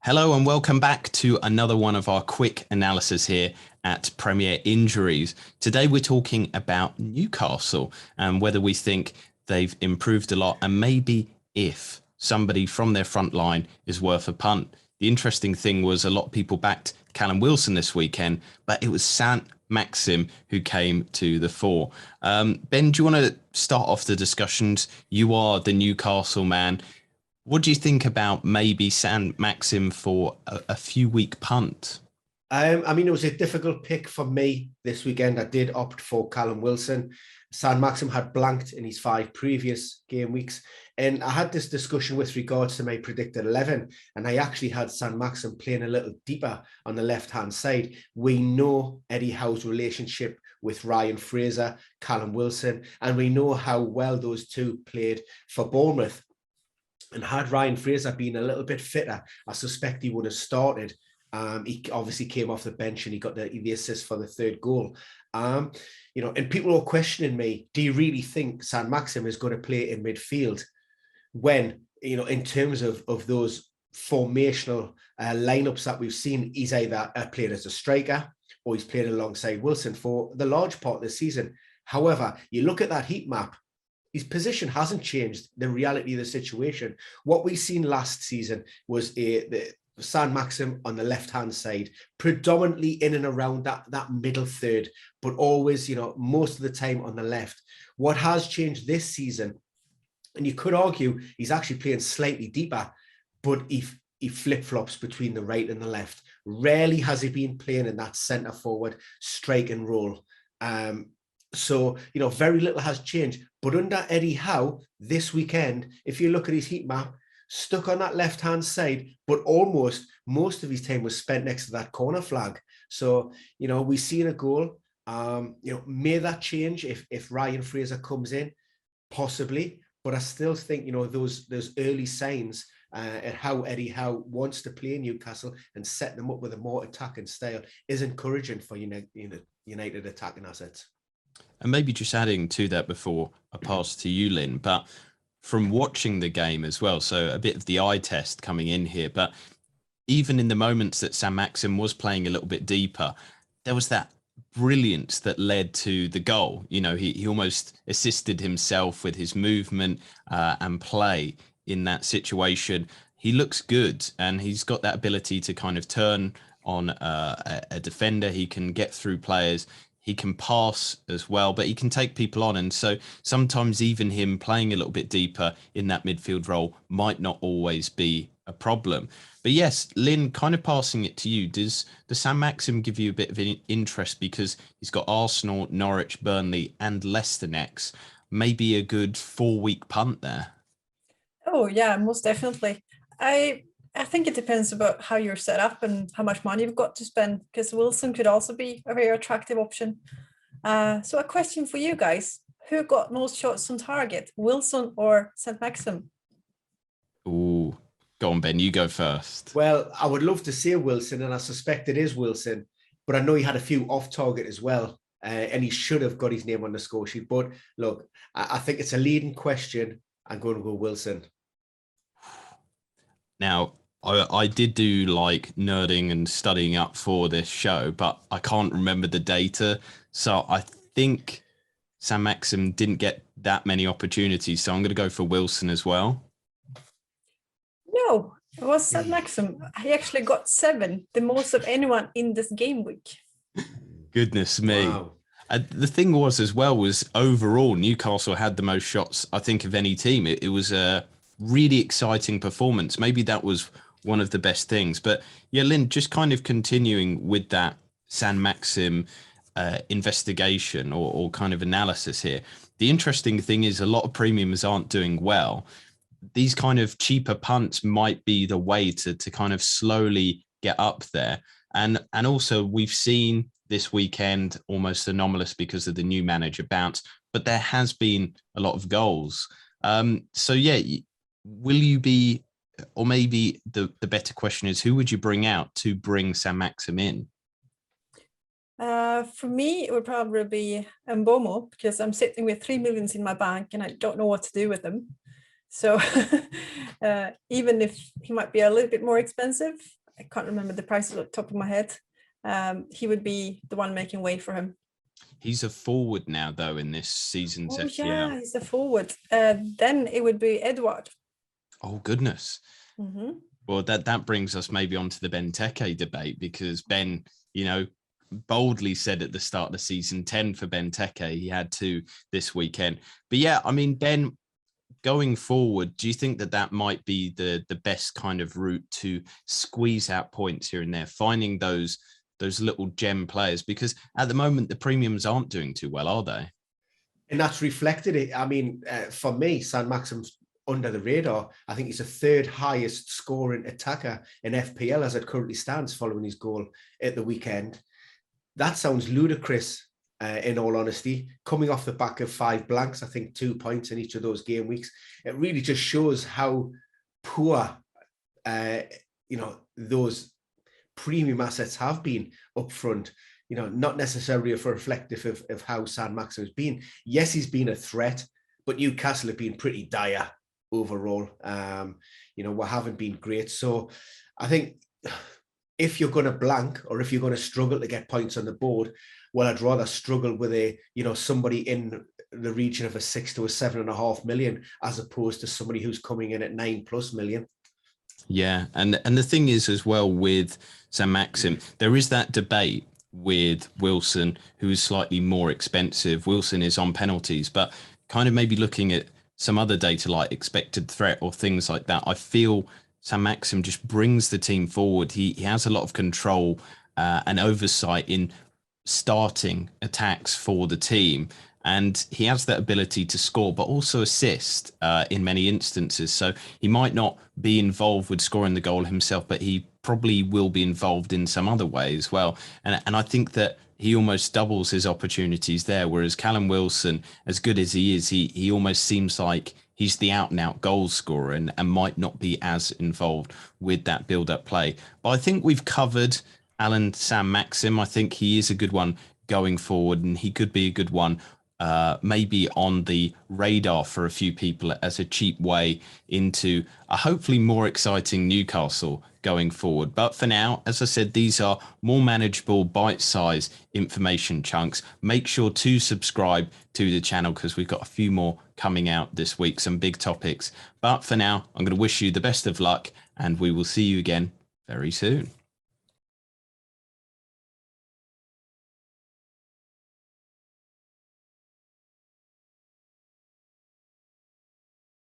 Hello and welcome back to another one of our quick analysis here at Premier Injuries. Today we're talking about Newcastle and whether we think they've improved a lot and maybe if somebody from their front line is worth a punt. The interesting thing was a lot of people backed Callum Wilson this weekend, but it was Saint-Maximin who came to the fore. Ben, do you want to start off the discussions? You are the Newcastle man. What do you think about maybe Saint-Maximin for a few week punt? It was a difficult pick for me this weekend. I did opt for Callum Wilson. Saint-Maximin had blanked in his 5 previous game weeks. And I had this discussion with regards to my predicted 11, and I actually had Saint-Maximin playing a little deeper on the left-hand side. We know Eddie Howe's relationship with Ryan Fraser, Callum Wilson, and we know how well those two played for Bournemouth. And had Ryan Fraser been a little bit fitter, I suspect he would have started. He obviously came off the bench and he got the assist for the 3rd goal. And people were questioning me, do you really think Saint-Maximin is going to play in midfield when, in terms of those formational lineups that we've seen, he's either played as a striker or he's played alongside Wilson for the large part of the season. However, you look at that heat map, his position hasn't changed the reality of the situation. What we seen last season was the Saint-Maximin on the left-hand side, predominantly in and around that middle third, but always, most of the time on the left. What has changed this season, and you could argue he's actually playing slightly deeper, but he flip-flops between the right and the left. Rarely has he been playing in that centre-forward striking role. So, very little has changed. But under Eddie Howe, this weekend, if you look at his heat map, stuck on that left-hand side, but almost most of his time was spent next to that corner flag. So, we've seen a goal. May that change if Ryan Fraser comes in? Possibly. But I still think, those early signs at how Eddie Howe wants to play Newcastle and set them up with a more attacking style is encouraging for United attacking assets. And maybe just adding to that before I pass to you, Lynn, but from watching the game as well, so a bit of the eye test coming in here, but even in the moments that Saint-Maximin was playing a little bit deeper, there was that brilliance that led to the goal. He almost assisted himself with his movement and play in that situation. He looks good and he's got that ability to kind of turn on a defender. He can get through players. He can pass as well, but he can take people on. And so sometimes even him playing a little bit deeper in that midfield role might not always be a problem. But yes, Lynn, kind of passing it to you. Does the Saint-Maximin give you a bit of an interest because he's got Arsenal, Norwich, Burnley and Leicester next? Maybe a good 4-week punt there. Oh, yeah, most definitely. I think it depends about how you're set up and how much money you've got to spend, because Wilson could also be a very attractive option. So a question for you guys. Who got most shots on target, Wilson or Saint-Maximin? Ooh, go on, Ben, you go first. Well, I would love to say Wilson, and I suspect it is Wilson, but I know he had a few off target as well, and he should have got his name on the score sheet. But look, I think it's a leading question. I'm going to go Wilson. Now, I did do like nerding and studying up for this show, but I can't remember the data. So I think Saint-Maximin didn't get that many opportunities. So I'm going to go for Wilson as well. No, it was Saint-Maximin. He actually got 7, the most of anyone in this game week. Goodness me. Wow. The thing was as well was overall Newcastle had the most shots, I think, of any team. It was a really exciting performance. Maybe that was one of the best things. But yeah, Lynn, just kind of continuing with that Saint-Maximin investigation or kind of analysis here. The interesting thing is a lot of premiums aren't doing well. These kind of cheaper punts might be the way to kind of slowly get up there. And also we've seen this weekend almost anomalous because of the new manager bounce, but there has been a lot of goals. So yeah, will you be, or maybe the better question is, who would you bring out to bring Saint-Maximin in? For me, it would probably be Mbeumo, because I'm sitting with 3 million in my bank and I don't know what to do with them. So even if he might be a little bit more expensive, I can't remember the price at the top of my head, he would be the one making way for him. He's a forward now, though, in this season's FPL. Yeah, he's a forward. Then it would be Edouard. Oh, goodness. Mm-hmm. Well, that brings us maybe onto the Benteke debate, because Ben, boldly said at the start of the season, 10 for Benteke. He had 2 this weekend. But yeah, I mean, Ben, going forward, do you think that might be the best kind of route to squeeze out points here and there, finding those little gem players? Because at the moment, the premiums aren't doing too well, are they? And that's reflected. I mean, for me, Saint-Maximin's under the radar. I think he's the 3rd highest scoring attacker in FPL as it currently stands, following his goal at the weekend. That sounds ludicrous, in all honesty, coming off the back of 5 blanks. I think 2 points in each of those game weeks. It really just shows how poor, those premium assets have been up front. Not necessarily reflective of how Saint-Maximin has been. Yes, he's been a threat, but Newcastle have been pretty dire overall. We haven't been great. So I think if you're going to blank, or if you're going to struggle to get points on the board, well, I'd rather struggle with somebody in the region of a 6 to a 7.5 million, as opposed to somebody who's coming in at 9+ million. Yeah, and the thing is as well with Saint-Maximin, there is that debate with Wilson, who is slightly more expensive. Wilson is on penalties, but kind of maybe looking at some other data like expected threat or things like that, I feel Saint-Maximin just brings the team forward. He has a lot of control and oversight in starting attacks for the team. And he has that ability to score, but also assist in many instances. So he might not be involved with scoring the goal himself, but he probably will be involved in some other way as well. And I think that he almost doubles his opportunities there. Whereas Callum Wilson, as good as he is, he almost seems like he's the out and out goal scorer and might not be as involved with that build up play. But I think we've covered Allan Saint-Maximin. I think he is a good one going forward, and he could be a good one maybe on the radar for a few people as a cheap way into a hopefully more exciting Newcastle going forward. But for now, as I said, these are more manageable, bite-sized information chunks. Make sure to subscribe to the channel, because we've got a few more coming out this week, some big topics. But for now, I'm going to wish you the best of luck, and we will see you again very soon.